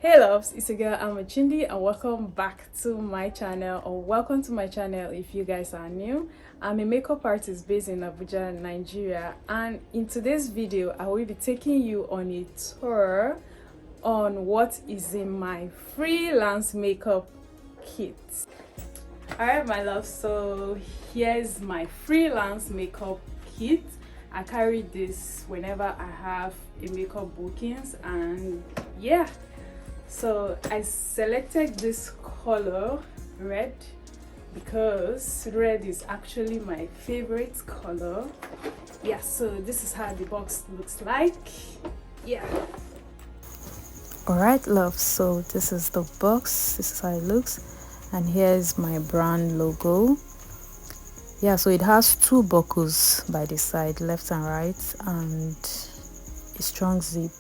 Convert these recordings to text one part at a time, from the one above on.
Hey loves, it's your girl Amachundi and welcome back to my channel, or welcome to my channel if you guys are new. I'm a makeup artist based in Abuja, Nigeria, and in today's video I will be taking you on a tour on what is in my freelance makeup kit. Alright my love, so here's my freelance makeup kit. I carry this whenever I have a makeup bookings, and yeah, so I selected this color red because red is actually my favorite color. Yeah, so this is how the box looks like. Yeah. Alright love, so this is the box, this is how it looks, and here's my brand logo. Yeah, so it has two buckles by the side, left and right, and a strong zip.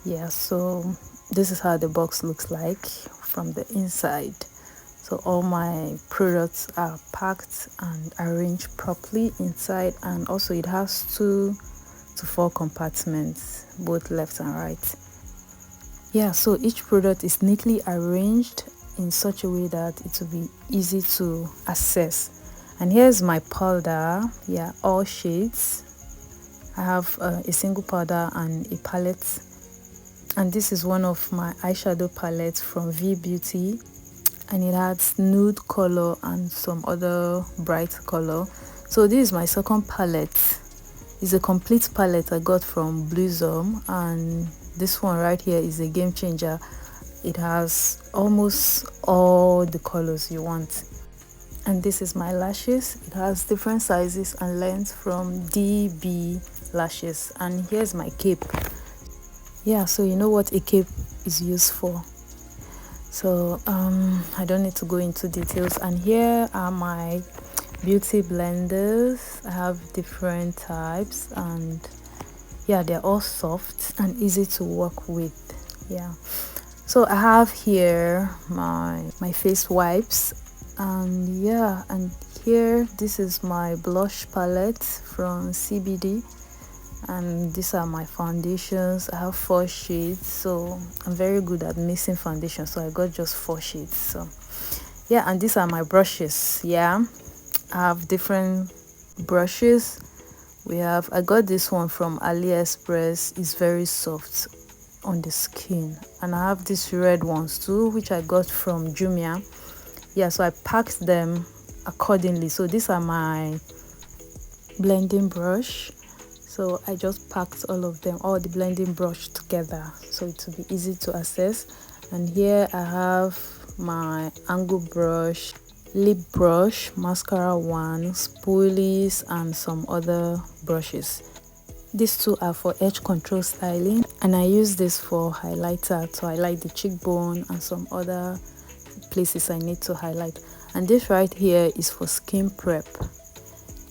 Yeah, so this is how the box looks like from the inside. So all my products are packed and arranged properly inside, and also it has 2 to 4 compartments, both left and right. Yeah, so each product is neatly arranged in such a way that it will be easy to access. And here's my powder. Yeah, all shades. I have a single powder and a palette, and this is one of my eyeshadow palettes from V Beauty, and it has nude color and some other bright color. So this is my second palette. It's a complete palette I got from Bloom, and this one right here is a game changer. It has almost all the colors you want. And this is my lashes. It has different sizes and lengths from DB lashes. And here's my cape. Yeah, so you know what a cape is used for. So I don't need to go into details. And here are my beauty blenders. I have different types, and yeah, they're all soft and easy to work with. Yeah, so I have here my face wipes, and yeah, and here this is my blush palette from CBD, and these are my foundations. I have 4 shades, so I'm very good at mixing foundation, so I got just 4 shades. So yeah, and these are my brushes. Yeah, I have different brushes. I got this one from AliExpress. It's very soft on the skin, and I have these red ones too, which I got from Jumia. Yeah, so I packed them accordingly. So these are my blending brush. So I just packed all of them, all the blending brush together, so it will be easy to access. And here I have my angle brush, lip brush, mascara wand, spoolies, and some other brushes. These two are for edge control styling, and I use this for highlighter to highlight the cheekbone and some other places I need to highlight. And this right here is for skin prep.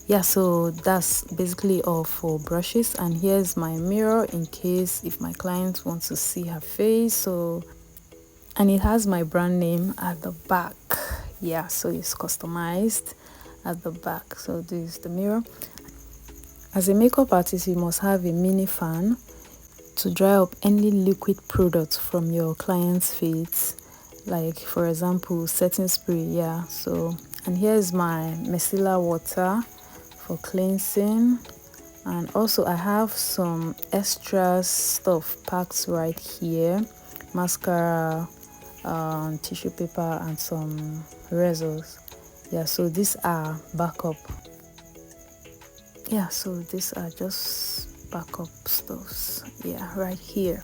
Yeah, so that's basically all for brushes. And here's my mirror in case if my client wants to see her face. So, and it has my brand name at the back. Yeah, so it's customized at the back. So this is the mirror. As a makeup artist, you must have a mini fan to dry up any liquid products from your client's face, like for example setting spray. Yeah, so, and here's my micellar water for cleansing, and also I have some extra stuff packed right here: mascara, tissue paper, and some razors. Yeah, so these are backup. Yeah, so these are just backup stuffs. Yeah, right here.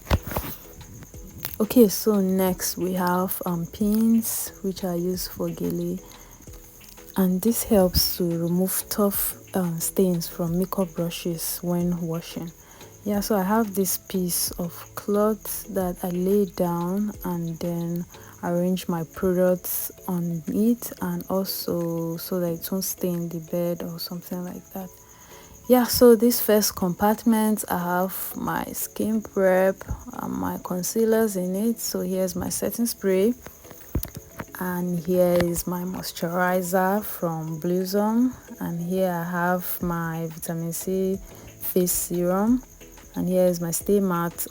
Okay, so next we have pins, which are used for gele, and this helps to remove tough stains from makeup brushes when washing. Yeah, so I have this piece of cloth that I lay down and then arrange my products on it, and also so that it won't stain the bed or something like that. Yeah, so this first compartment, I have my skin prep and my concealers in it. So here's my setting spray, and here is my moisturizer from Bloom, and here I have my vitamin C face serum, and here is my Stay Matte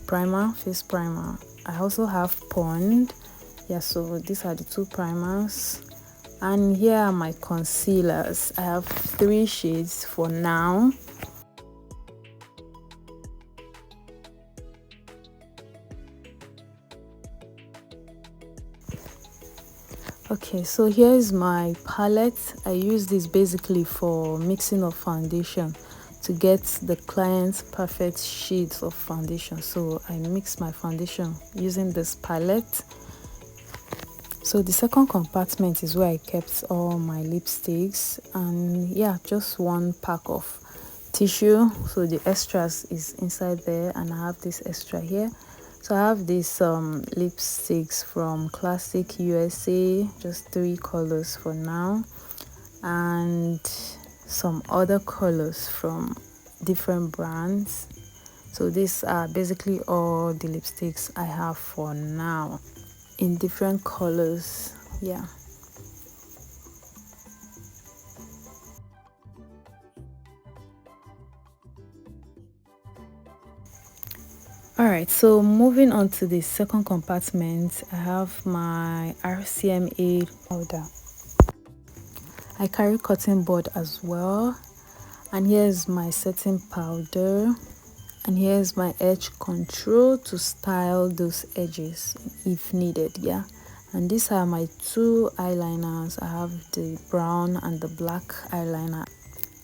primer, face primer. I also have Pond. Yeah, so these are the two primers. And here are my concealers. I have 3 shades for now. Okay, so here is my palette. I use this basically for mixing of foundation to get the client's perfect shades of foundation. So I mix my foundation using this palette. So the second compartment is where I kept all my lipsticks, and yeah, just one pack of tissue. So the extras is inside there, and I have this extra here. So I have these lipsticks from Classic USA, just 3 colors for now, and some other colors from different brands. So these are basically all the lipsticks I have for now in different colors. Yeah. Alright, so moving on to the second compartment, I have my RCMA powder. I carry cotton bud as well, and here's my setting powder, and here's my edge control to style those edges if needed. Yeah, and these are my 2 eyeliners. I have the brown and the black eyeliner.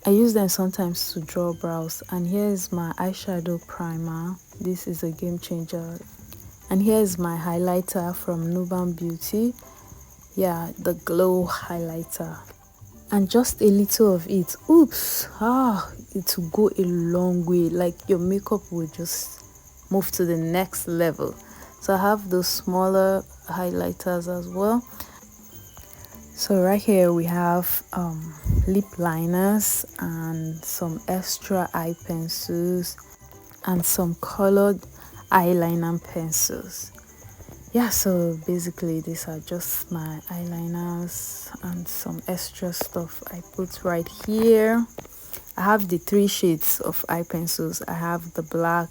I use them sometimes to draw brows. And here's my eyeshadow primer. This is a game changer. And here's my highlighter from Nuban Beauty. Yeah, the glow highlighter. And just a little of it, oops, it will go a long way. Like your makeup will just move to the next level. So I have those smaller highlighters as well. So right here we have lip liners and some extra eye pencils and some colored eyeliner pencils. Yeah, so basically these are just my eyeliners and some extra stuff I put right here. I have the 3 shades of eye pencils. I have the black,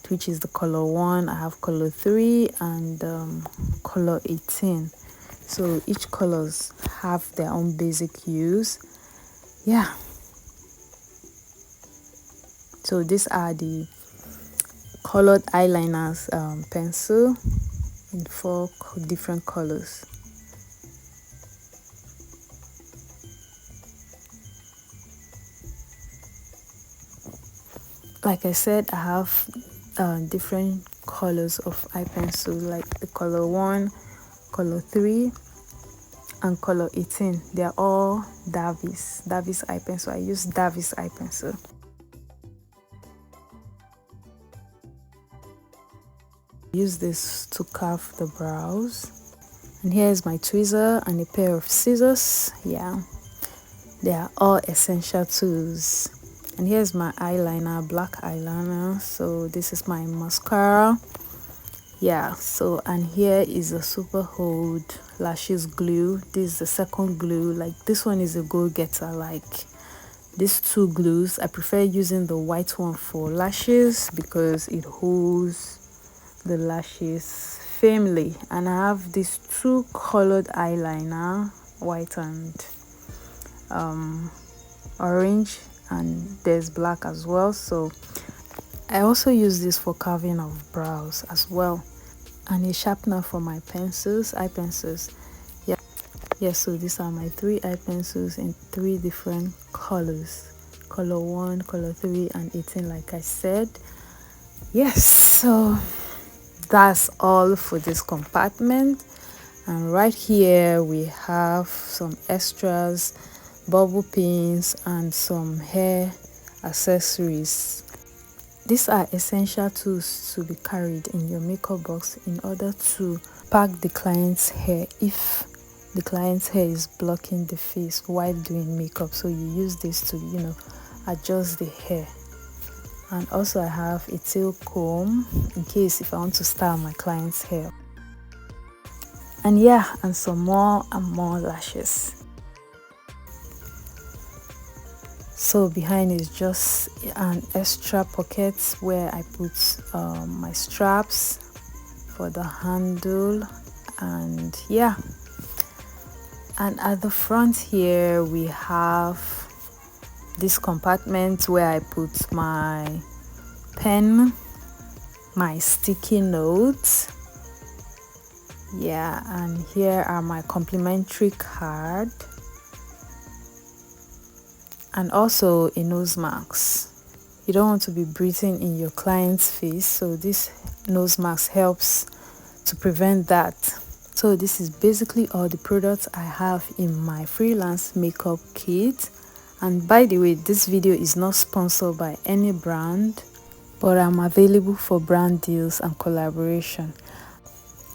which is the color 1. I have color 3 and color 18. So each colors have their own basic use. Yeah, so these are the colored eyeliners pencil in 4 different colors. Like I said, I have different colors of eye pencil, like the color 1, color 3 and color 18. They are all Davis eye pencil. I use Davis eye pencil. Use this to carve the brows. And here's my tweezer and a pair of scissors. Yeah, they are all essential tools. And here's my eyeliner, black eyeliner. So this is my mascara. Yeah, so and here is a super hold lashes glue. This is the second glue. Like this one is a go-getter. Like these 2 glues, I prefer using the white one for lashes because it holds the lashes firmly. And I have these 2 colored eyeliner, white and orange, and there's black as well. So I also use this for carving of brows as well, and a sharpener for my pencils, eye pencils. Yeah, so these are my 3 eye pencils in 3 different colors, color 1, color 3 and 18, like I said. Yes, so that's all for this compartment. And right here we have some extras, bubble pins and some hair accessories. These are essential tools to be carried in your makeup box in order to pack the client's hair if the client's hair is blocking the face while doing makeup. So you use this to adjust the hair. And also I have a tail comb in case if I want to style my client's hair. And yeah, and some more and more lashes. So behind is just an extra pocket where I put my straps. for the handle. And yeah, and at the front here we have this compartment where I put my pen, my sticky notes. Yeah, and here are my complimentary card and also a nose mask. You don't want to be breathing in your client's face, so this nose mask helps to prevent that. So this is basically all the products I have in my freelance makeup kit. And by the way, this video is not sponsored by any brand, but I'm available for brand deals and collaboration.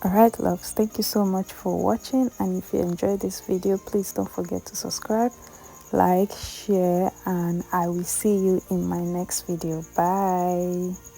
Alright loves, thank you so much for watching, and if you enjoyed this video, please don't forget to subscribe, like, share, and I will see you in my next video. Bye.